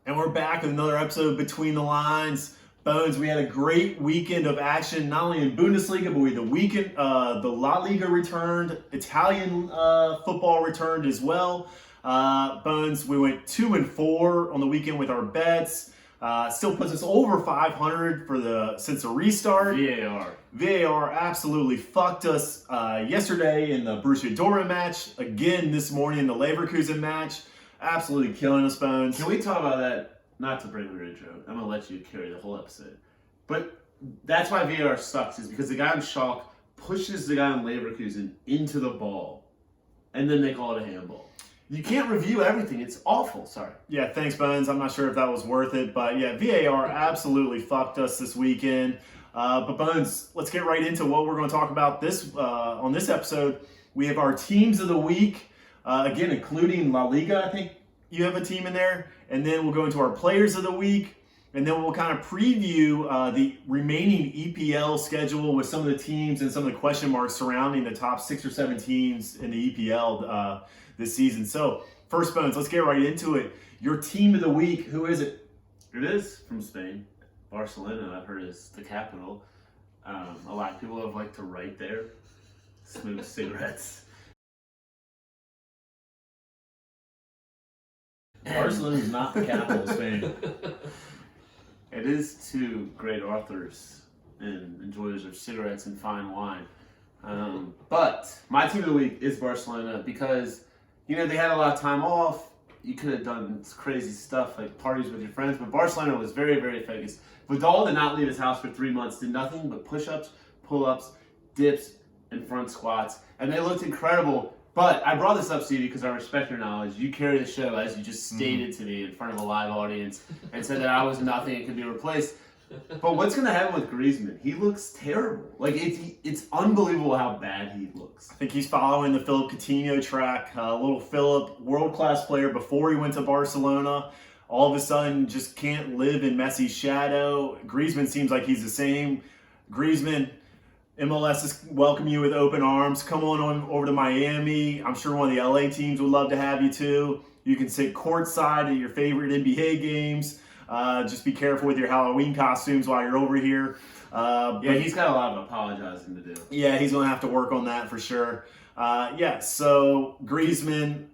And we're back with another episode Between the Lines. Bones, we had a great weekend of action, not only in Bundesliga, but we had the weekend, the La Liga returned, Italian football returned as well. Bones, we went 2-4 on the weekend with our bets. Still puts us over 500 since the restart. VAR absolutely fucked us yesterday in the Borussia Dortmund match. Again this morning in the Leverkusen match. Absolutely killing us, Bones. Can we talk about that? Not to bring the intro. I'm going to let you carry the whole episode. But that's why VAR sucks, is because the guy on Schalke pushes the guy on Leverkusen into the ball, and then they call it a handball. You can't review everything. It's awful. Sorry. Yeah, thanks, Bones. I'm not sure if that was worth it. But yeah, VAR absolutely fucked us this weekend. But Bones, let's get right into what we're going to talk about on this episode. We have our teams of the week. Again, including La Liga, I think you have a team in there. And then we'll go into our players of the week. And then we'll kind of preview the remaining EPL schedule with some of the teams and some of the question marks surrounding the top 6 or 7 teams in the EPL this season. So, first, Bones, let's get right into it. Your team of the week, who is it? It is from Spain. Barcelona, I've heard, is the capital. A lot of people have liked to write there. Smoke cigarettes. Barcelona is not the capital of Spain. It is to great authors and enjoyers of cigarettes and fine wine. But my team of the week is Barcelona because, they had a lot of time off. You could have done crazy stuff like parties with your friends, but Barcelona was very, very focused. Vidal did not leave his house for 3 months, did nothing but push-ups, pull-ups, dips, and front squats, and they looked incredible. But I brought this up, Stevie, because I respect your knowledge. You carry the show, as you just stated to me in front of a live audience, and said that I was nothing and could be replaced. But what's going to happen with Griezmann? He looks terrible. Like, it's unbelievable how bad he looks. I think he's following the Philip Coutinho track. Little Philip, world-class player before he went to Barcelona. All of a sudden, just can't live in Messi's shadow. Griezmann seems like he's the same. Griezmann, MLS is welcome you with open arms. Come on over to Miami. I'm sure one of the LA teams would love to have you too. You can sit courtside at your favorite NBA games. Just be careful with your Halloween costumes while you're over here. But he's got a lot of apologizing to do. Yeah, he's going to have to work on that for sure. So Griezmann,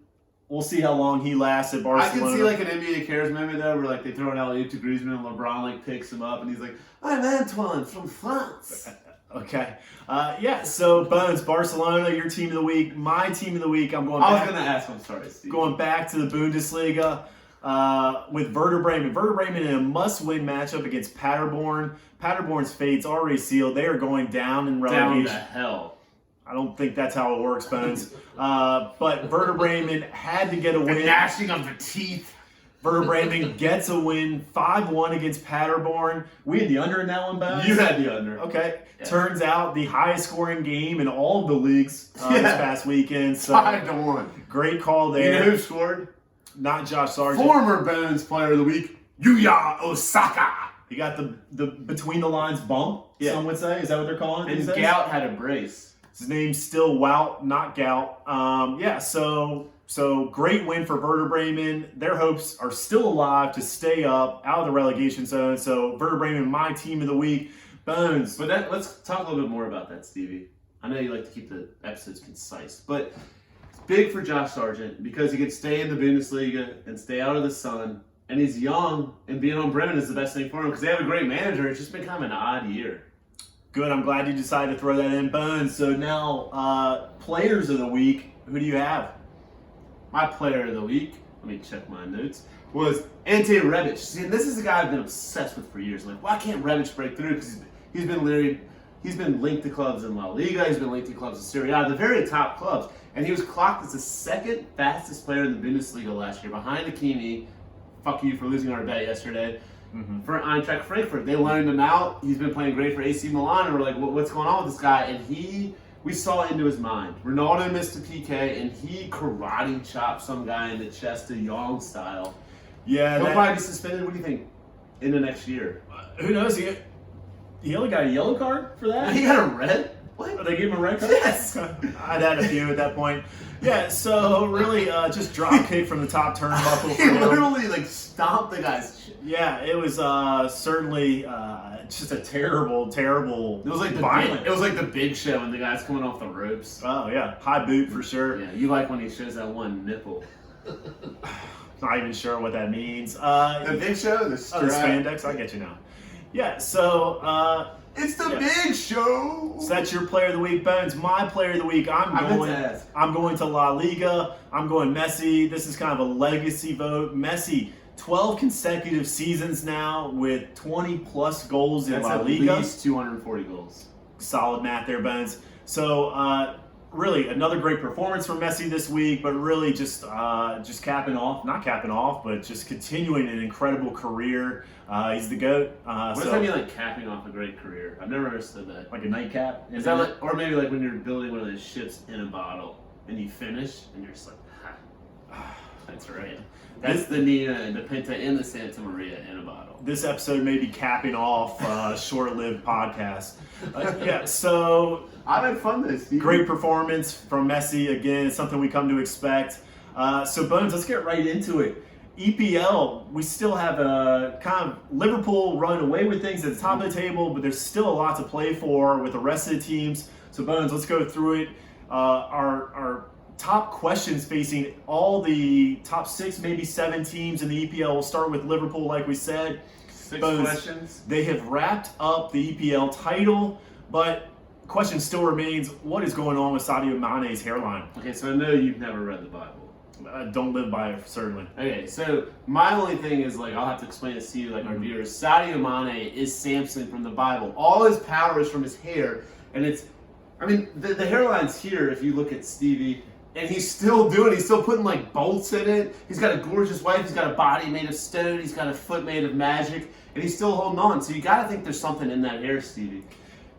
we'll see how long he lasts at Barcelona. I can see like an NBA Cares meme though, where like they throw an alley-oop to Griezmann and LeBron like picks him up and he's like, "I'm Antoine from France." Okay. So Bones, Barcelona, your team of the week. My team of the week, I'm going back. I was going to ask, I'm sorry, Steve. Going back to the Bundesliga with Werder Bremen. Werder Bremen in a must-win matchup against Paderborn. Paderborn's fate's already sealed. They are going down in relegation. Down to hell. I don't think that's how it works, Bones. But Werder Bremen had to get a win. The gnashing of the teeth. Werder Bremen gets a win, 5-1 against Paderborn. We had the under in that one, Bones? You had the under. Okay. Yeah. Turns out the highest scoring game in all of the leagues this past weekend. So 5-1. Great call there. You know who scored? Not Josh Sargent. Former Bones Player of the Week, Yuya Osaka. He got the between the lines bump, some would say. Is that what they're calling it? And Gout had a brace. His name's still Wout, not Gout. So great win for Werder Bremen. Their hopes are still alive to stay up out of the relegation zone. So Werder Bremen, my team of the week. Bones. But let's talk a little bit more about that, Stevie. I know you like to keep the episodes concise, but it's big for Josh Sargent because he can stay in the Bundesliga and stay out of the sun. And he's young, and being on Bremen is the best thing for him because they have a great manager. It's just been kind of an odd year. Good. I'm glad you decided to throw that in, Bones. So now, players of the week. Who do you have? My player of the week, let me check my notes, was Ante Rebic. See, and this is a guy I've been obsessed with for years. Like, why can't Rebic break through? Because he's been linked to clubs in La Liga. He's been linked to clubs in Serie A, the very top clubs. And he was clocked as the second fastest player in the Bundesliga last year, behind Hakimi. Fuck you for losing our bet yesterday. For Eintracht Frankfurt. They loaned him out. He's been playing great for AC Milan. And we're like, what's going on with this guy? And we saw into his mind. Ronaldo missed a PK, and he karate chopped some guy in the chest, De Jong style. Yeah, He'll probably be suspended, what do you think, in the next year? Who knows? He only got a yellow card for that? He got a red? What? They gave him a red card? Yes. I'd had a few at that point. Yeah, so really just drop kick from the top turnbuckle. He literally like stomped the guy's shit. Yeah, it was certainly just a terrible. It was like violent. It was like the Big Show when the guy's coming off the ropes. Oh yeah, high boot for sure. Yeah, you like when he shows that one nipple. Not even sure what that means. The Big Show, the the strap. spandex. I get you now. Yeah, so It's the Big Show. so that's your player of the week, Bones. My player of the week, I'm going to La Liga. I'm going Messi. This is kind of a legacy vote. Messi, 12 consecutive seasons now with 20 plus goals in That's La at Liga. least 240 goals. Solid math there, Bones. So really another great performance from Messi this week, but really just not capping off, but just continuing an incredible career. He's the GOAT. What does that mean, like capping off a great career? I've never understood that. Like a nightcap? Is that like, or maybe like when you're building one of those ships in a bottle and you finish and you're just like, ha. That's right. That's the Nina, the Pinta, and the Santa Maria in a bottle. This episode may be capping off a short-lived podcast. Yeah, so I've had fun this season. great performance from Messi. Again, it's something we come to expect. So Bones, let's get right into it. EPL, we still have a kind of Liverpool running away with things at the top of the table, but there's still a lot to play for with the rest of the teams. So Bones, let's go through it. Our top questions facing all the top 6, maybe 7 teams in the EPL. We'll start with Liverpool, like we said. 6 Bones, questions. They have wrapped up the EPL title, but question still remains, what is going on with Sadio Mane's hairline? Okay, so I know you've never read the Bible. I don't live by it, certainly. Okay, so my only thing is, like, I'll have to explain this to you, like our viewers. Sadio Mane is Samson from the Bible. All his power is from his hair, and it's, I mean, the hairline's here if you look at Stevie, and he's still putting, like, bolts in it. He's got a gorgeous wife, he's got a body made of stone, he's got a foot made of magic, and he's still holding on. So you gotta think there's something in that hair, Stevie.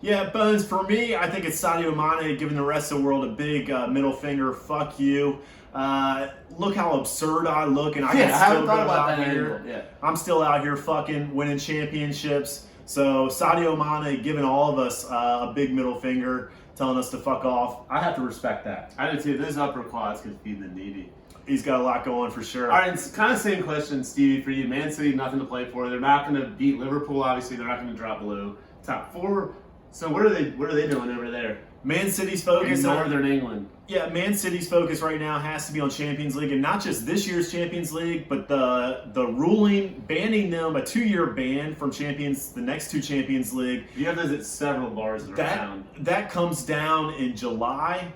Yeah, Bones, for me, I think it's Sadio Mane giving the rest of the world a big middle finger, fuck you. Look how absurd I look, and I can still go out here. Yeah. I'm still out here fucking winning championships. So Sadio Mane giving all of us a big middle finger, telling us to fuck off. I have to respect that. I do too. Those upper quads can feed the needy. He's got a lot going for sure. All right, it's kind of same question, Stevie, for you. Man City, nothing to play for. They're not going to beat Liverpool. Obviously, they're not going to drop below top 4. So what are they doing over there? Man City's focus In Northern England. Yeah, Man City's focus right now has to be on Champions League, and not just this year's Champions League, but the ruling banning them, a 2-year ban from the next 2 Champions League. You have those at several bars around. That comes down in July.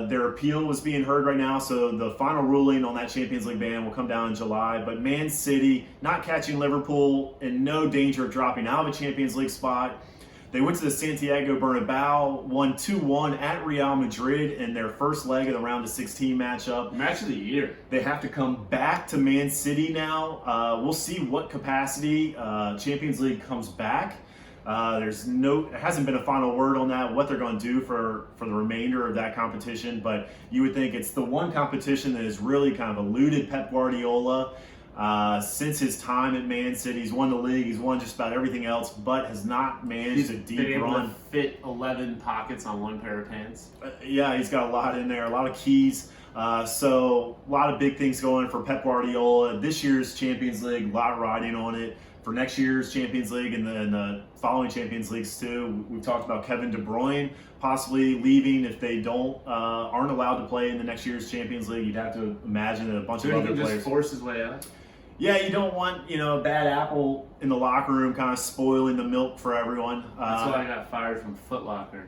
Their appeal was being heard right now, so the final ruling on that Champions League ban will come down in July. But Man City not catching Liverpool, in no danger of dropping out of a Champions League spot. They went to the Santiago Bernabeu, won 2-1 at Real Madrid in their first leg of the round of 16 matchup. Match of the year. They have to come back to Man City now. We'll see what capacity Champions League comes back. There hasn't been a final word on that, what they're going to do for the remainder of that competition. But you would think it's the one competition that has really kind of eluded Pep Guardiola. Since his time at Man City, he's won the league, he's won just about everything else, but has not managed a deep run. To fit 11 pockets on one pair of pants. Yeah, he's got a lot in there, a lot of keys. So a lot of big things going for Pep Guardiola. This year's Champions League, a lot riding on it. For next year's Champions League and the following Champions Leagues too, we've talked about Kevin De Bruyne possibly leaving if they aren't allowed to play in the next year's Champions League. You'd have to imagine that a bunch of other players just force his way out. Yeah, you don't want a bad apple in the locker room kind of spoiling the milk for everyone. That's why I got fired from Foot Locker.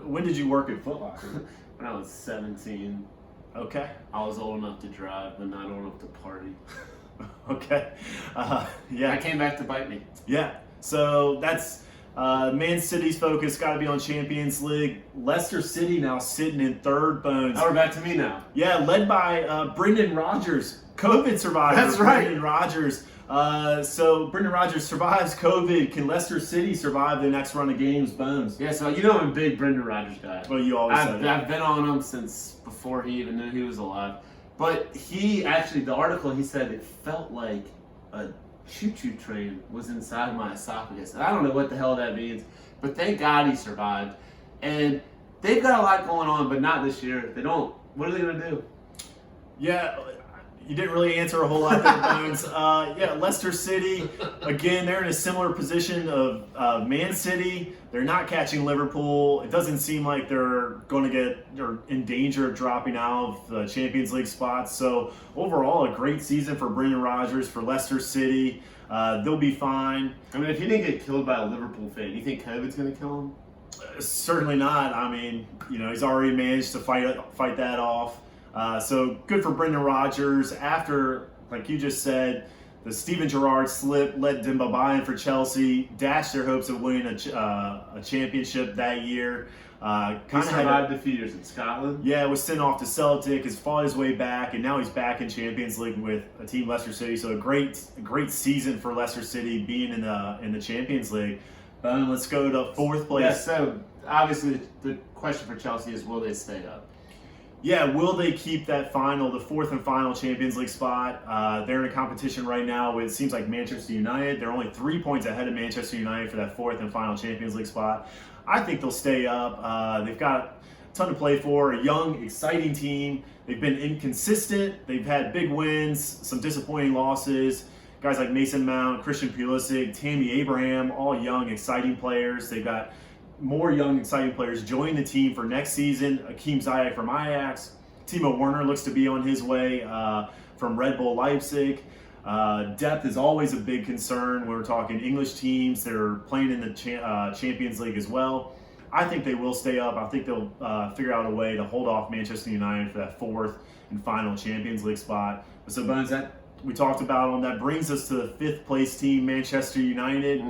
When did you work at Foot Locker? When I was 17. Okay. I was old enough to drive, but not old enough to party. Okay. Yeah. I came back to bite me. Yeah. So that's Man City's focus got to be on Champions League. Leicester City now sitting in third, Bones. Now we're back to me now. Yeah, led by Brendan Rodgers, COVID survivor. That's right. Brendan Rodgers. So Brendan Rodgers survives COVID. Can Leicester City survive the next run of games, Bones? Yeah, so I'm a big Brendan Rodgers guy. Well, you always say that. I've been on him since before he even knew he was alive. But the article, he said it felt like a choo-choo train was inside my esophagus. And I don't know what the hell that means, but thank God he survived. And they've got a lot going on, but not this year. They don't. What are they going to do? Yeah, you didn't really answer a whole lot there, Bones. Leicester City, again, they're in a similar position of Man City. They're not catching Liverpool. It doesn't seem like they're going to they're in danger of dropping out of the Champions League spots. So overall, a great season for Brendan Rodgers, for Leicester City. They'll be fine. I mean, if he didn't get killed by a Liverpool fan, you think COVID's going to kill him? Certainly not. I mean, he's already managed to fight that off. So good for Brendan Rodgers. After, like you just said, the Steven Gerrard slip led Demba Ba for Chelsea, dashed their hopes of winning a championship that year. He survived a few years in Scotland. Yeah, was sent off to Celtic, has fought his way back, and now he's back in Champions League with a team Leicester City. So a great season for Leicester City being in the Champions League. Let's go to fourth place. Yeah, so obviously the question for Chelsea is, will they stay up? Yeah, will they keep that the fourth and final Champions League spot? They're in a competition right now with, it seems like, Manchester United. They're only 3 points ahead of Manchester United for that fourth and final Champions League spot. I think they'll stay up. They've got a ton to play for, a young, exciting team. They've been inconsistent. They've had big wins, some disappointing losses. Guys like Mason Mount, Christian Pulisic, Tammy Abraham, all young, exciting players. They've got more young, exciting players join the team for next season. Akeem Ziyech from Ajax. Timo Werner looks to be on his way from Red Bull Leipzig. Depth is always a big concern when we're talking English teams. They're playing in the Champions League as well. I think they will stay up. I think they'll figure out a way to hold off Manchester United for that fourth and final Champions League spot. So, Bones, that we talked about them. That brings us to the fifth place team, Manchester United.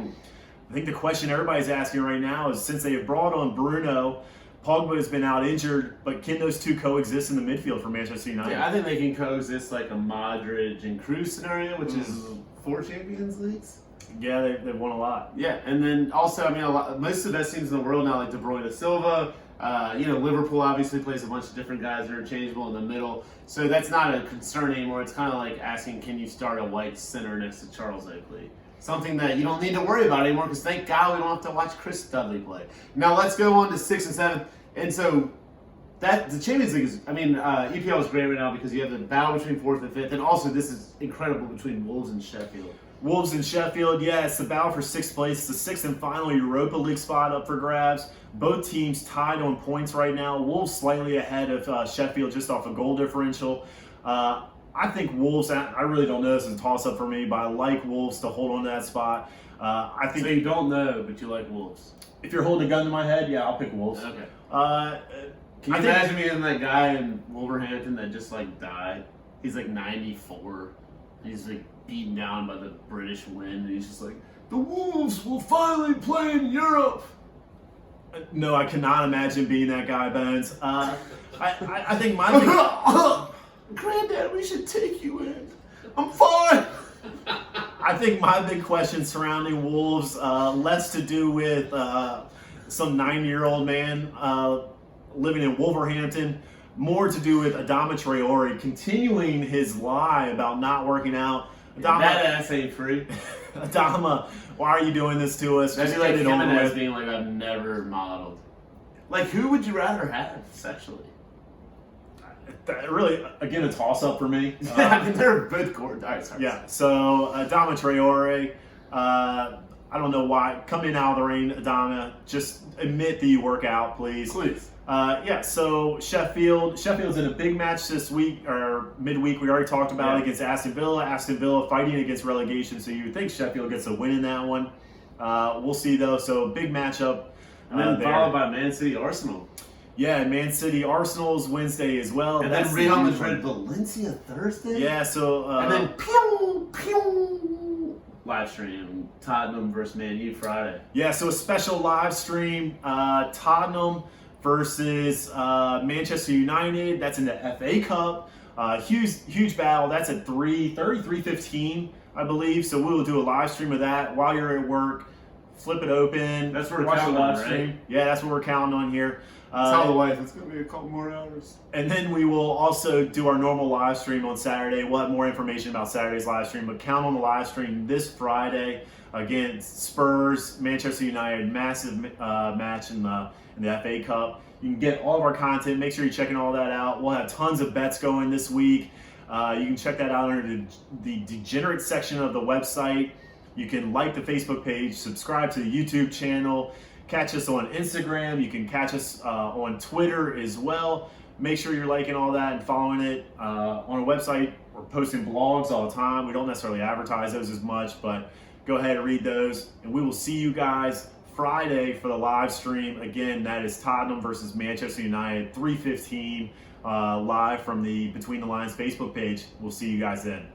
I think the question everybody's asking right now is, since they have brought on Bruno, Pogba has been out injured, but can those two coexist in the midfield for Manchester United? Yeah, I think they can coexist like a Modric and Cruz scenario, which is 4 Champions Leagues. Yeah, they've won a lot. Yeah, and then also, I mean, most of the best teams in the world now, like De Bruyne, Silva. Liverpool obviously plays a bunch of different guys that are interchangeable in the middle, so that's not a concern anymore. It's kind of like asking, can you start a white center next to Charles Oakley? Something that you don't need to worry about anymore, because thank God we don't have to watch Chris Dudley play. Now let's go on to 6th and 7th. And so the Champions League is, EPL is great right now because you have the battle between 4th and 5th, and also this is incredible between Wolves and Sheffield. Wolves and Sheffield, yeah, it's the battle for 6th place. It's the 6th and final Europa League spot up for grabs. Both teams tied on points right now. Wolves slightly ahead of Sheffield just off a goal differential. I think Wolves, I really don't know, this is a toss-up for me, but I like Wolves to hold on to that spot. I think. So you don't know, but you like Wolves? If you're holding a gun to my head, yeah, I'll pick Wolves. Okay. Can you imagine being that guy in Wolverhampton that just died? He's 94. He's beaten down by the British wind, and he's just like, the Wolves will finally play in Europe. No, I cannot imagine being that guy, Bones. I think my Granddad, we should take you in. I'm fine. I think my big question surrounding Wolves, less to do with some 9-year-old man living in Wolverhampton, more to do with Adama Traore continuing his lie about not working out. Adama, that ass ain't free. Adama, why are you doing this to us? That'd be like Jimenez being like, I've never modeled. Who would you rather have sexually? Really, again, a toss-up for me. They're both core. Yeah, so Adama Traore, I don't know why. Coming out of the rain, Adama, just admit that you work out, please. Please. So Sheffield's in a big match this week, or midweek, we already talked about against Aston Villa. Aston Villa fighting against relegation, so you would think Sheffield gets a win in that one. We'll see, though. So big matchup. And then followed by Man City Arsenal. Yeah, Man City Arsenal's Wednesday as well. And then Real Madrid Valencia Thursday? Yeah, so... and then pew! Live stream, Tottenham versus Man U Friday. Yeah, so a special live stream, Tottenham versus Manchester United. That's in the FA Cup. Huge battle. That's at 33:15, I believe. So we will do a live stream of that while you're at work. Flip it open. That's what we're watch counting the live on, stream. right? Yeah, that's what we're counting on here. Tell the wife it's going to be a couple more hours. And then we will also do our normal live stream on Saturday. We'll have more information about Saturday's live stream, but count on the live stream this Friday against Spurs, Manchester United, massive match in the FA Cup. You can get all of our content. Make sure you're checking all that out. We'll have tons of bets going this week. You can check that out under the Degenerate section of the website. You can like the Facebook page, subscribe to the YouTube channel, catch us on Instagram. You can catch us on Twitter as well. Make sure you're liking all that and following it. On our website, we're posting blogs all the time. We don't necessarily advertise those as much, but go ahead and read those. And we will see you guys Friday for the live stream. Again, that is Tottenham versus Manchester United, 3:15, live from the Between the Lines Facebook page. We'll see you guys then.